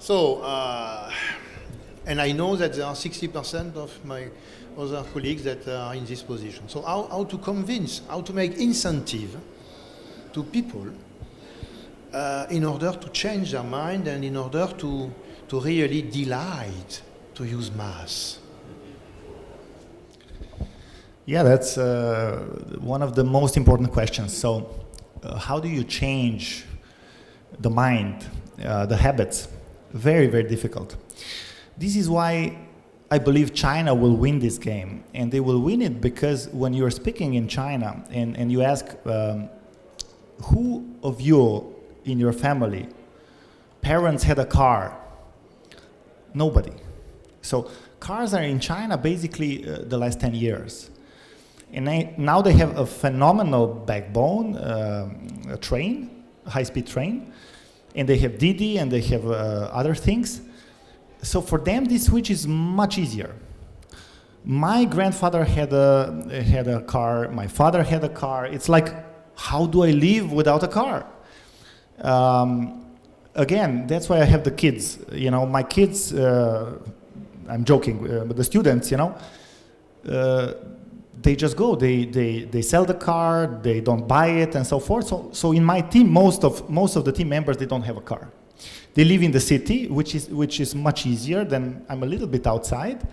So, and I know that there are 60% of my other colleagues that are in this position. So how to convince, how to make incentive to people in order to change their mind and in order to really delight to use mass? Yeah, that's one of the most important questions. So how do you change the mind, the habits? Very, very difficult. This is why I believe China will win this game. And they will win it because when you're speaking in China and you ask who of you in your family, parents had a car? Nobody. So cars are in China basically the last 10 years. And now they have a phenomenal backbone, a train, a high-speed train, and they have Didi and they have other things. So for them, this switch is much easier. My grandfather had a car. My father had a car. It's like, how do I live without a car? Again, that's why I have the kids. You know, my kids. I'm joking, but the students, you know, they just go. They sell the car. They don't buy it, and so forth. So in my team, most of the team members, they don't have a car. They live in the city, which is much easier than I'm a little bit outside.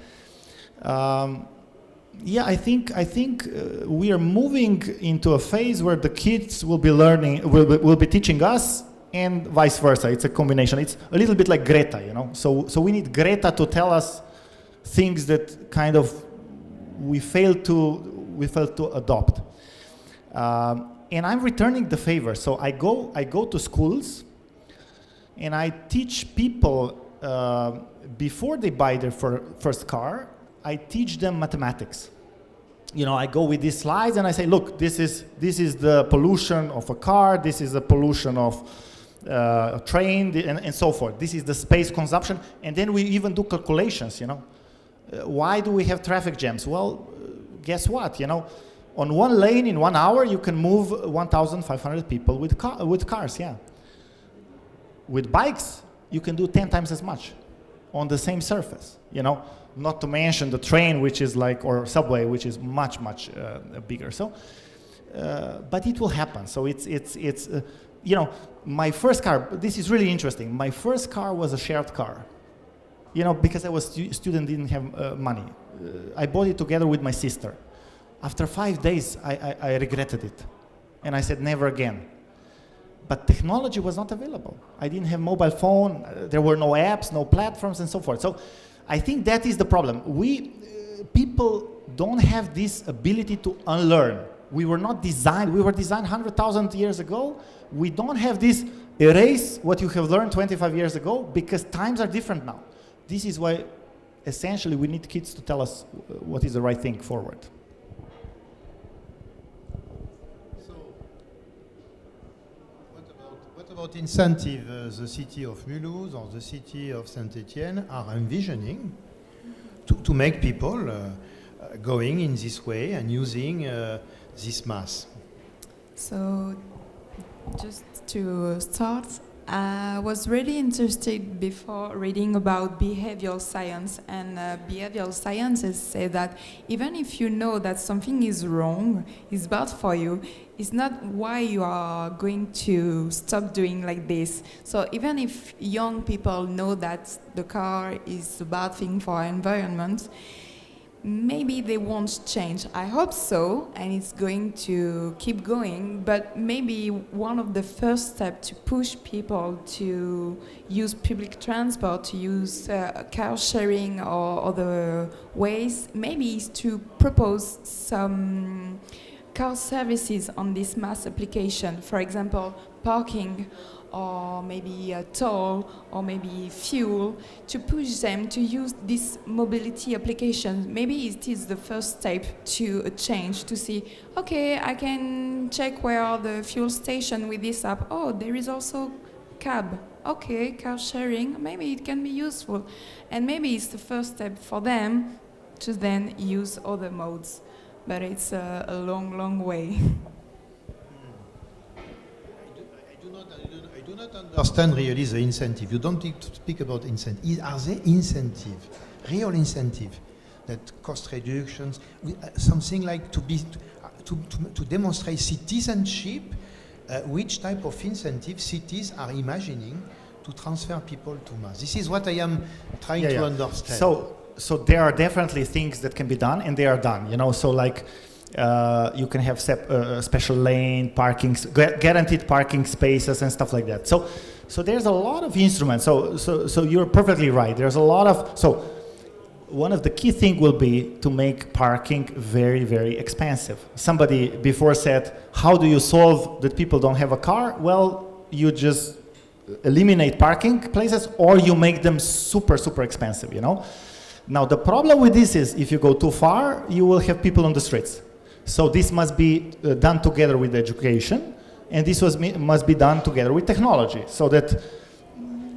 Yeah, I think we are moving into a phase where the kids will be learning, will be teaching us, and vice versa. It's a combination. It's a little bit like Greta, you know. So we need Greta to tell us things that kind of we failed to adopt. And I'm returning the favor. So I go to schools. And I teach people, before they buy their first car, I teach them mathematics. You know, I go with these slides and I say, look, this is the pollution of a car, this is the pollution of a train, and so forth. This is the space consumption. And then we even do calculations, you know. Why do we have traffic jams? Well, guess what, you know. On one lane in 1 hour, you can move 1,500 people with cars, yeah. With bikes, you can do 10 times as much on the same surface, you know, not to mention the train, which is like, or subway, which is much bigger. So, but it will happen. So it's you know, my first car, this is really interesting. My first car was a shared car, you know, because I was student, didn't have money. I bought it together with my sister. After 5 days, I regretted it. And I said, never again. But technology was not available. I didn't have mobile phone. There were no apps, no platforms, and so forth. So I think that is the problem. People don't have this ability to unlearn. We were designed 100,000 years ago. We don't have this erase what you have learned 25 years ago because times are different now. This is why essentially we need kids to tell us what is the right thing forward. What incentive the city of Mulhouse or the city of Saint-Étienne are envisioning to make people going in this way and using this mass? So, just to start, I was really interested before reading about behavioral science, and behavioral sciences say that even if you know that something is wrong, is bad for you, it's not why you are going to stop doing like this. So even if young people know that the car is a bad thing for our environment, maybe they won't change. I hope so, and it's going to keep going, but maybe one of the first steps to push people to use public transport, to use car sharing or other ways, maybe is to propose some car services on this mass application. For example, parking, or maybe a toll, or maybe fuel, to push them to use this mobility application. Maybe it is the first step to a change, to see, okay, I can check where are the fuel station with this app. Oh, there is also cab. Okay, car sharing, maybe it can be useful. And maybe it's the first step for them to then use other modes. But it's a long way. I do not understand really the incentive. You don't need to speak about incentive. Are they incentive, real incentive, that cost reductions, something like to demonstrate citizenship, which type of incentive cities are imagining to transfer people to mass? This is what I am trying to understand. So there are definitely things that can be done, and they are done. You know, so like you can have special lane parking, guaranteed parking spaces, and stuff like that. So there's a lot of instruments. So you're perfectly right. There's a lot of one of the key things will be to make parking very, very expensive. Somebody before said, how do you solve that people don't have a car? Well, you just eliminate parking places, or you make them super, super expensive, you know? Now, the problem with this is if you go too far, you will have people on the streets. So this must be done together with education, and this must be done together with technology, so that,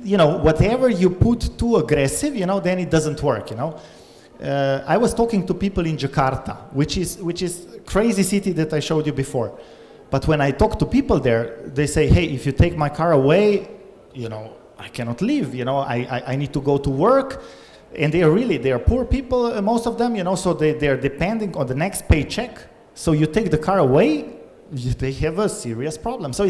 you know, whatever you put too aggressive, you know, then it doesn't work, you know. I was talking to people in Jakarta, which is crazy city that I showed you before. But when I talk to people there, they say, hey, if you take my car away, you know, I cannot live, you know, I need to go to work. And they are poor people, most of them, you know, so they're depending on the next paycheck. So you take the car away, they have a serious problem. So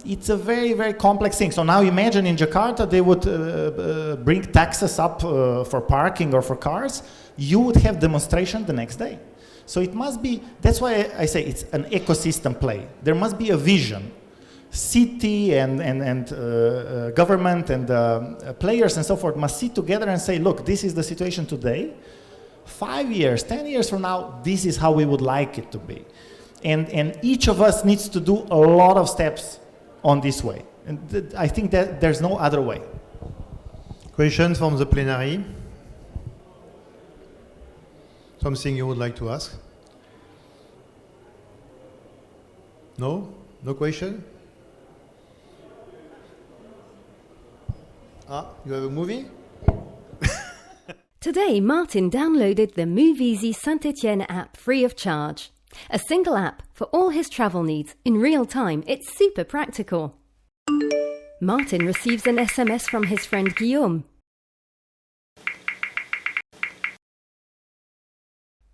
it's a very, very complex thing. So now imagine in Jakarta, they would bring taxes up for parking or for cars. You would have demonstration the next day. So it must be, that's why I say it's an ecosystem play. There must be a vision. City and government and players and so forth must sit together and say, look, this is the situation today. 5 years, 10 years from now, this is how we would like it to be. And each of us needs to do a lot of steps on this way. And I think that there's no other way. Questions from the plenary? Something you would like to ask? No? No question? You have a movie? Today, Martin downloaded the MoveEasy Saint-Etienne app free of charge. A single app for all his travel needs in real time. It's super practical. Martin receives an SMS from his friend Guillaume.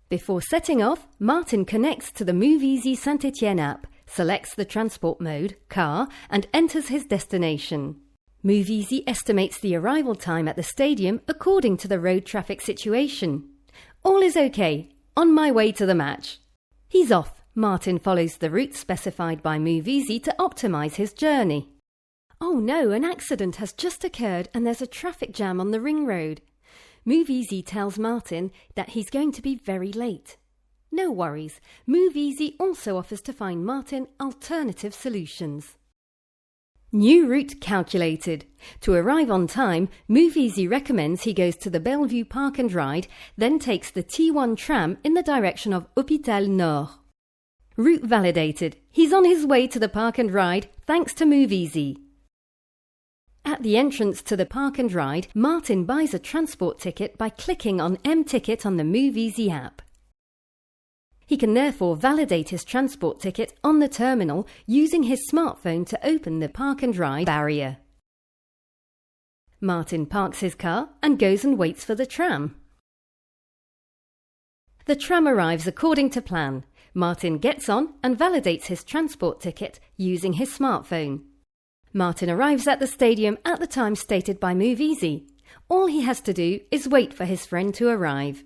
Before setting off, Martin connects to the MoveEasy Saint-Etienne app, selects the transport mode, car, and enters his destination. MoveEasy estimates the arrival time at the stadium according to the road traffic situation. All is okay. On my way to the match. He's off. Martin follows the route specified by MoveEasy to optimize his journey. Oh no, an accident has just occurred and there's a traffic jam on the ring road. MoveEasy tells Martin that he's going to be very late. No worries. MoveEasy also offers to find Martin alternative solutions. New route calculated. To arrive on time, MoveEasy recommends he goes to the Bellevue Park and Ride, then takes the T1 tram in the direction of Hôpital Nord. Route validated. He's on his way to the Park and Ride thanks to MoveEasy. At the entrance to the Park and Ride, Martin buys a transport ticket by clicking on M-Ticket on the MoveEasy app. He can therefore validate his transport ticket on the terminal using his smartphone to open the Park and Ride barrier. Martin parks his car and goes and waits for the tram. The tram arrives according to plan. Martin gets on and validates his transport ticket using his smartphone. Martin arrives at the stadium at the time stated by MoveEasy. All he has to do is wait for his friend to arrive.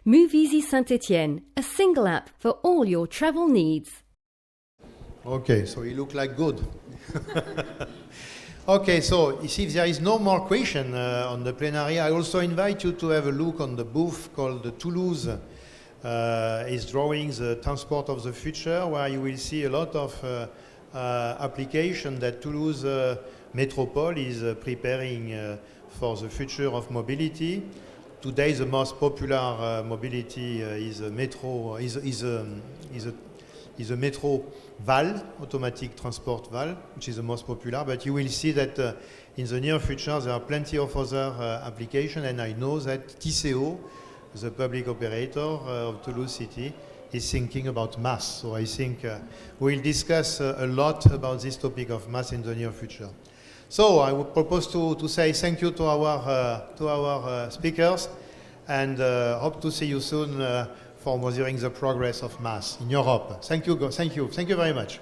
MoveEasy Saint-Etienne, a single app for all your travel needs. Okay, so you look like good. Okay, so if there is no more question on the plenary, I also invite you to have a look on the booth called Toulouse is drawing the transport of the future, where you will see a lot of application that Toulouse Metropole is preparing for the future of mobility. Today, the most popular mobility is a metro, is is a metro valve, automatic transport valve, which is the most popular. But you will see that in the near future there are plenty of other applications, and I know that TCO, the public operator of Toulouse City, is thinking about MaaS. So I think we'll discuss a lot about this topic of MaaS in the near future. So I would propose to say thank you to our speakers, and hope to see you soon for measuring the progress of MaaS in Europe. Thank you very much.